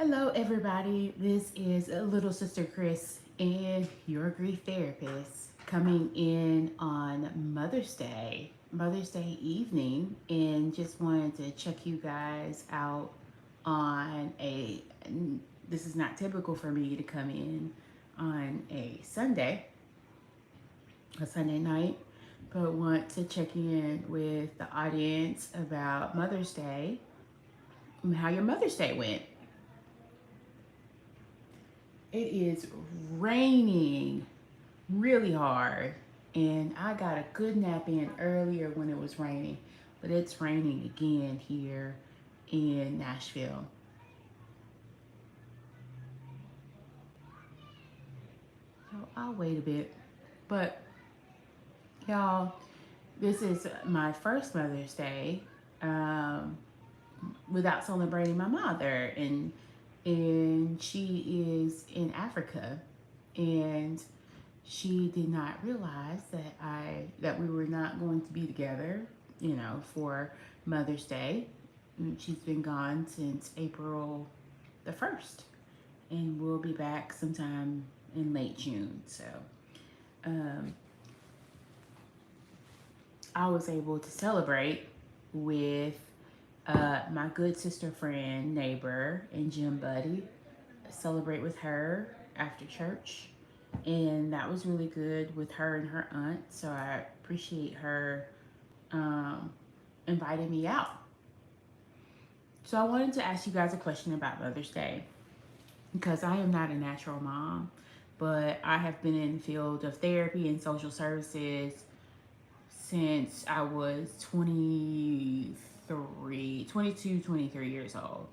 Hello, everybody. This is Little Sister Chris and your grief therapist coming in on Mother's Day evening, and just wanted to check you guys out on a. This is not typical for me to come in on a Sunday night, but want to check in with the audience about Mother's Day and how your Mother's Day went. It is raining really hard, and I got a good nap in earlier when it was raining, but it's raining again here in Nashville. So I'll wait a bit. But y'all, this is my first Mother's Day um, without celebrating my mother, and she is in Africa, and she did not realize that we were not going to be together, for Mother's Day. She's been gone since April the 1st, and we'll be back sometime in late June. So um, I was able to celebrate with my good sister, friend, neighbor, and gym buddy. Celebrate with her after church, and that was really good with her and her aunt. So I appreciate her um, inviting me out. So I wanted to ask you guys a question about Mother's Day, because I am not a natural mom, but I have been in the field of therapy and social services since I was 23 years old.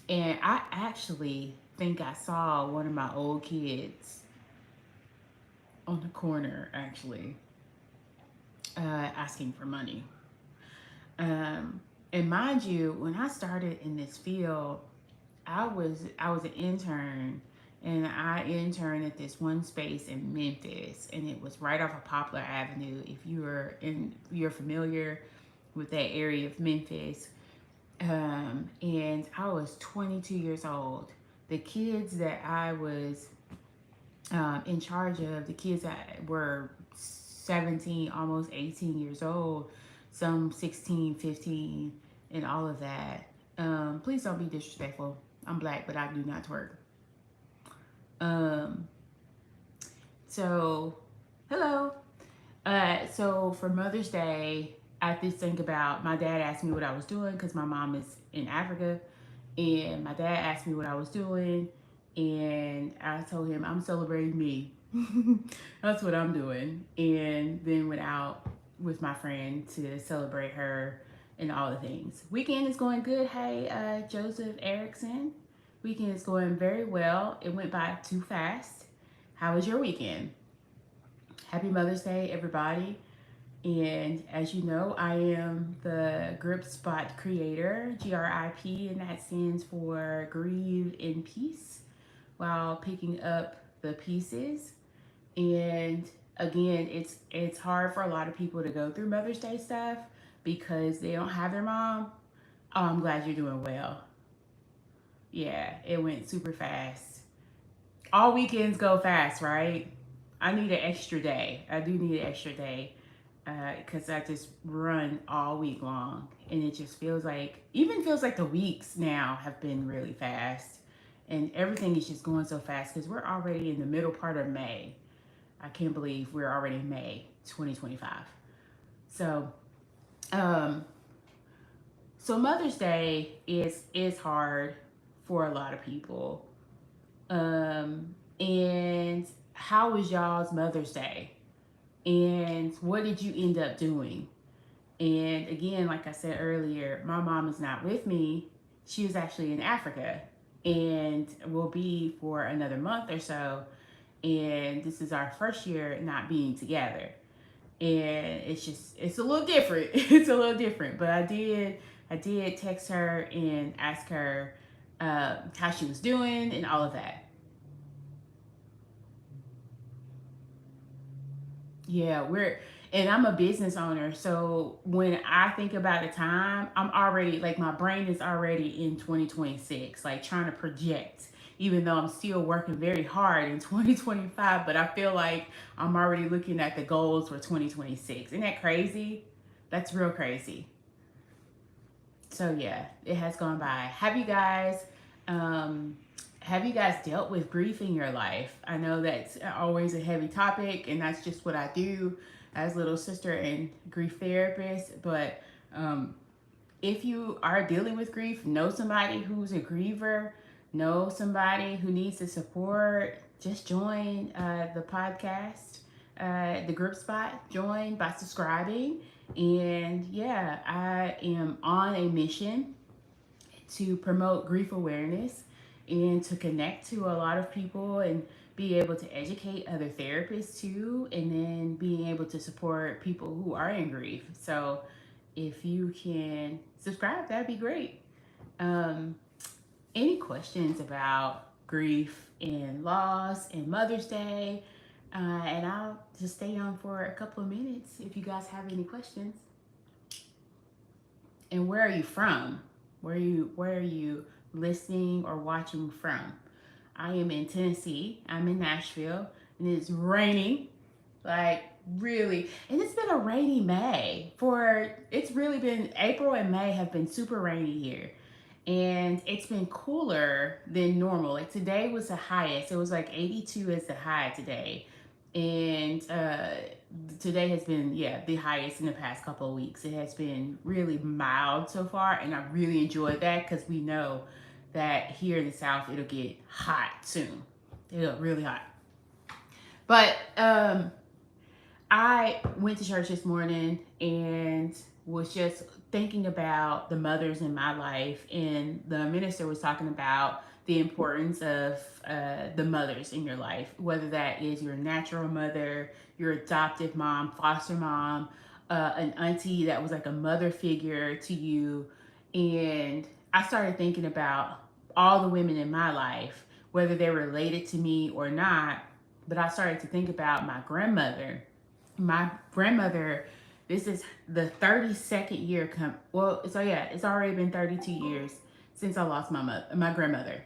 And I actually think I saw one of my old kids on the corner, actually, asking for money. Um, and mind you, when I started in this field, I was an intern, and I interned at this one space in Memphis, and it was right off of Poplar Avenue. If you're familiar with that area of Memphis, and I was 22 years old. The kids that I was in charge of, the kids that were 17, almost 18 years old, some 16, 15, and all of that. Please don't be disrespectful. I'm black, but I do not twerk. Um, so, hello. So for Mother's Day, I just think about my dad asked me what I was doing because my mom is in Africa, and my dad asked me what I was doing, and I told him I'm celebrating me. That's what I'm doing, and then went out with my friend to celebrate her and all the things. Weekend is going good. Hey, Joseph Erickson. Weekend is going very well. It went by too fast. How was your weekend? Happy Mother's Day, everybody. And as you know, I am the Grip Spot creator, GRIP, and that stands for Grieve in Peace, while picking up the pieces. And again, it's hard for a lot of people to go through Mother's Day stuff because they don't have their mom. Oh, I'm glad you're doing well. Yeah, it went super fast. All weekends go fast, right? I need an extra day. I do need an extra day because I just run all week long, and it just feels like the weeks now have been really fast, and everything is just going so fast because we're already in the middle part of May. I can't believe we're already in May 2025. So, um, so Mother's Day is hard for a lot of people. And how was y'all's Mother's Day? And what did you end up doing? And again, like I said earlier, my mom is not with me. She was actually in Africa and will be for another month or so. And this is our first year not being together. And it's a little different. It's a little different. But I did text her and ask her how she was doing and all of that. Yeah, and I'm a business owner. So when I think about the time, I'm already like, my brain is already in 2026, like trying to project, even though I'm still working very hard in 2025. But I feel like I'm already looking at the goals for 2026. Isn't that crazy? That's real crazy. So yeah, it has gone by. Um, have you guys dealt with grief in your life? I know that's always a heavy topic, and that's just what I do as little sister and grief therapist. But um, if you are dealing with grief, know somebody who's a griever, know somebody who needs the support, just join the podcast, the group spot. Join by subscribing. And yeah, I am on a mission to promote grief awareness and to connect to a lot of people and be able to educate other therapists too, and then being able to support people who are in grief. So if you can subscribe, that'd be great. Um, any questions about grief and loss and Mother's Day? And I'll just stay on for a couple of minutes if you guys have any questions. And where are you from? Where are you listening or watching from? I am in Tennessee. I'm in Nashville, and it's raining, like really. And it's been a rainy May. For it's really been April and May have been super rainy here. And it's been cooler than normal. Like today was the highest. It was like 82 is the high today. And today has been, yeah, the highest in the past couple of weeks. It has been really mild so far, and I really enjoyed that because we know that here in the South it'll get hot soon. It'll get really hot. But I went to church this morning and was just thinking about the mothers in my life, and the minister was talking about the importance of the mothers in your life, whether that is your natural mother, your adoptive mom, foster mom, an auntie that was like a mother figure to you. And I started thinking about all the women in my life, whether they're related to me or not. But I started to think about my grandmother. This is the 32nd year so yeah, it's already been 32 years since I lost my grandmother.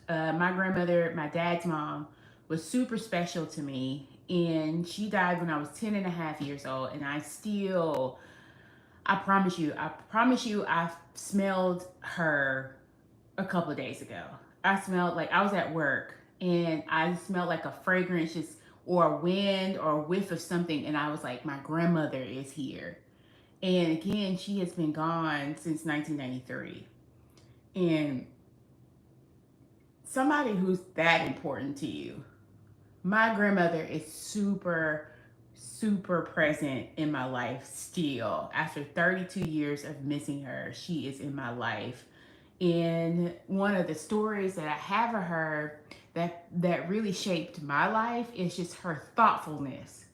My grandmother, my dad's mom, was super special to me, and she died when I was 10 and a half years old. And I promise you, I smelled her a couple of days ago. I smelled like I was at work, and I smelled like a fragrance, just or a wind or a whiff of something, and I was like, my grandmother is here. And again, she has been gone since 1993. And somebody who's that important to you, my grandmother is super super present in my life still. After 32 years of missing her, she is in my life. And one of the stories that I have of her that really shaped my life is just her thoughtfulness.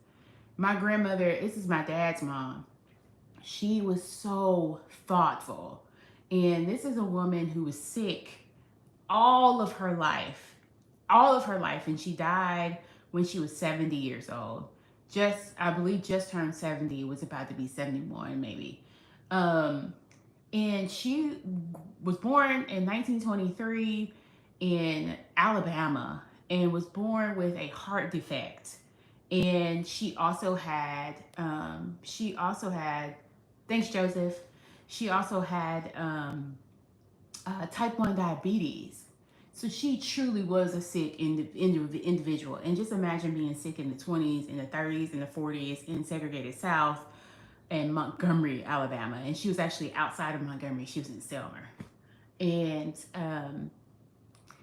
My grandmother, this is my dad's mom. She was so thoughtful. And this is a woman who was sick all of her life. All of her life. And she died when she was 70 years old. I believe, just turned 70, was about to be 71, maybe. Um, and she was born in 1923 in Alabama, and was born with a heart defect. And thanks, Joseph. She also had type 1 diabetes. So she truly was a sick individual. And just imagine being sick in the 20s, in the 30s, in the 40s in segregated South in Montgomery, Alabama. And she was actually outside of Montgomery. She was in Selmer. And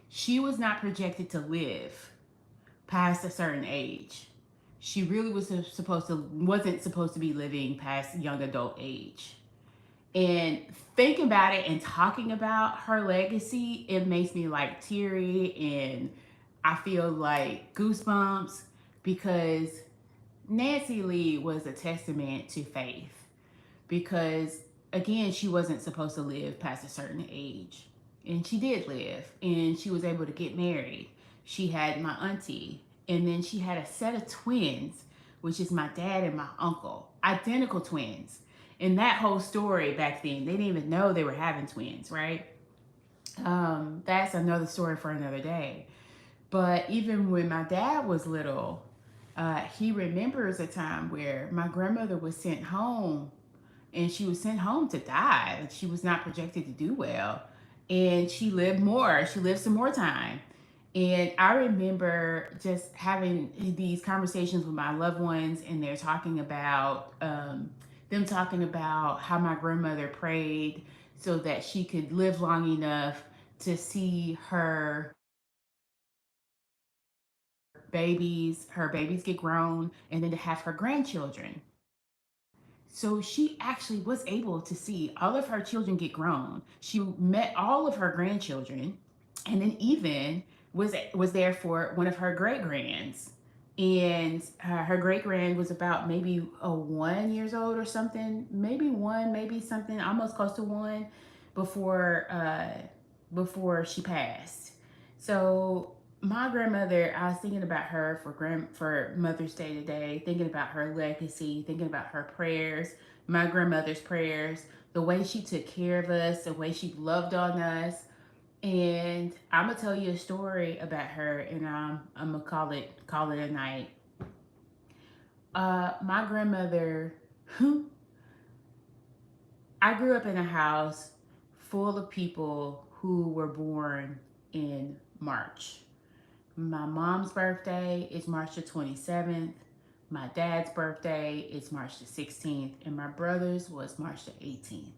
she was not projected to live past a certain age. She really wasn't supposed to be living past young adult age. And thinking about it and talking about her legacy, it makes me like teary, and I feel like goosebumps, because Nancy Lee was a testament to faith. Because again, she wasn't supposed to live past a certain age, and she did live, and she was able to get married. She had my auntie, and then she had a set of twins which is my dad and my uncle, identical twins. And that whole story back then, they didn't even know they were having twins, right? That's another story for another day. But even when my dad was little, he remembers a time where my grandmother was sent home, and she was sent home to die. Like, she was not projected to do well. And she lived more. She lived some more time. And I remember just having these conversations with my loved ones, and they're talking about them talking about how my grandmother prayed so that she could live long enough to see her babies get grown, and then to have her grandchildren. So she actually was able to see all of her children get grown. She met all of her grandchildren, and then even was there for one of her great grands. And her great grand was about maybe 1 years old or something, maybe one, maybe something almost close to one, before before she passed. So my grandmother, I was thinking about her for Mother's Day today, thinking about her legacy, thinking about her prayers, my grandmother's prayers, the way she took care of us, the way she loved on us. And I'm gonna tell you a story about her, and I'm gonna call it a night. My grandmother, I grew up in a house full of people who were born in March. My mom's birthday is March the 27th. My dad's birthday is March the 16th. And my brother's was March the 18th.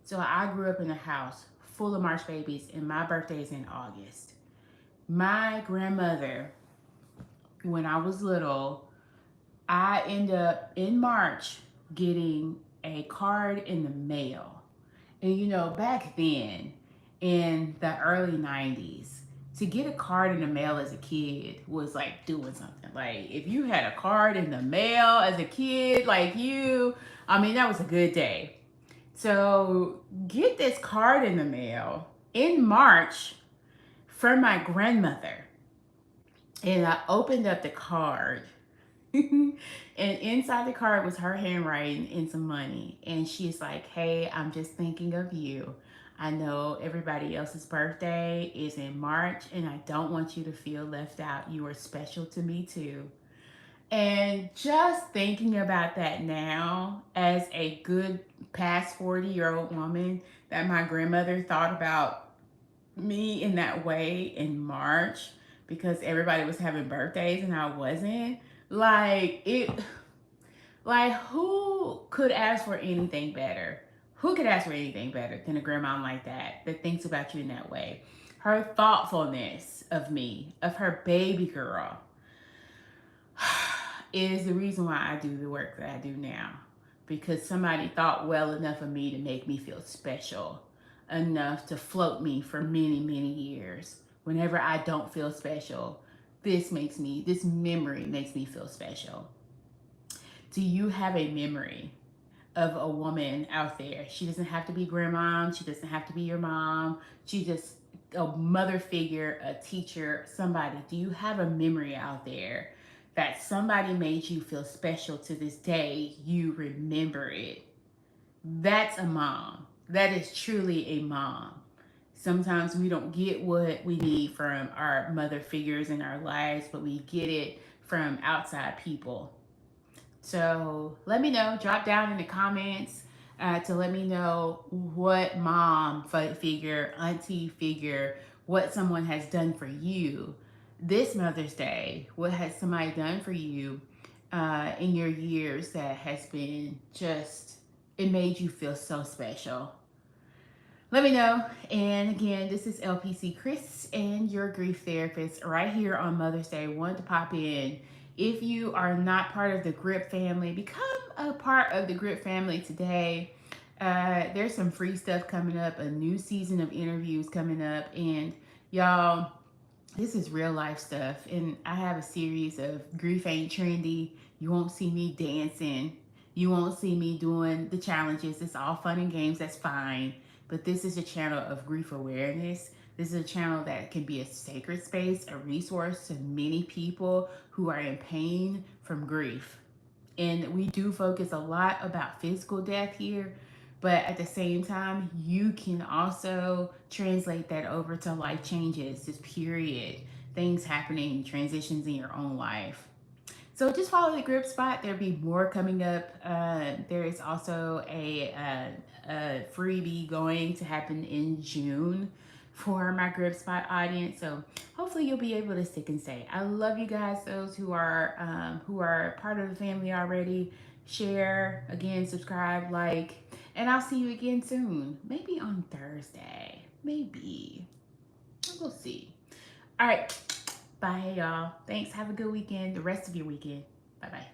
So I grew up in a house full of March babies, and my birthday is in August. My grandmother, when I was little, I end up in March getting a card in the mail. And back then in the early 90s, to get a card in the mail as a kid was like doing something. Like, if you had a card in the mail as a kid, I mean, that was a good day. So, get this card in the mail in March from my grandmother. And I opened up the card, and inside the card was her handwriting and some money. And she's like, "Hey, I'm just thinking of you. I know everybody else's birthday is in March, and I don't want you to feel left out. You are special to me too." And just thinking about that now, as a good past 40-year-old woman, that my grandmother thought about me in that way in March because everybody was having birthdays and I wasn't. Like, it, like, who could ask for anything better? Who could ask for anything better than a grandma like that thinks about you in that way? Her thoughtfulness of me, of her baby girl, is the reason why I do the work that I do now. Because somebody thought well enough of me to make me feel special enough to float me for many, many years. Whenever I don't feel special, this memory makes me feel special. Do you have a memory of a woman out there? She doesn't have to be grandma. She doesn't have to be your mom. She just a mother figure, a teacher, somebody. Do you have a memory out there that somebody made you feel special to this day? You remember it. That's a mom. That is truly a mom. Sometimes we don't get what we need from our mother figures in our lives, but we get it from outside people. So let me know. Drop down in the comments to let me know what mom figure, auntie figure, what someone has done for you this Mother's Day. What has somebody done for you in your years that has been just, it made you feel so special? Let me know. And again, this is LPC Chris and your grief therapist right here on Mother's Day. Wanted to pop in. If you are not part of the GRIP family, become a part of the GRIP family today. There's some free stuff coming up, a new season of interviews coming up, and y'all, this is real life stuff. And I have a series of Grief Ain't Trendy. You won't see me dancing. You won't see me doing the challenges. It's all fun and games. That's fine. But this is a channel of grief awareness. This is a channel that can be a sacred space, a resource to many people who are in pain from grief. And we do focus a lot about physical death here, but at the same time, you can also translate that over to life changes, this period, things happening, transitions in your own life. So just follow the grip spot. There'll be more coming up. There is also a freebie going to happen in June for my grip spot audience. So hopefully you'll be able to stick and stay. I love you guys. Those who are part of the family already. Share again, subscribe, like, and I'll see you again soon. Maybe on Thursday. Maybe. We'll see. All right. Bye, y'all. Thanks. Have a good weekend. The rest of your weekend. Bye bye.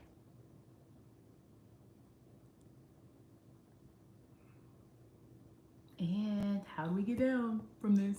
And how do we get down from this?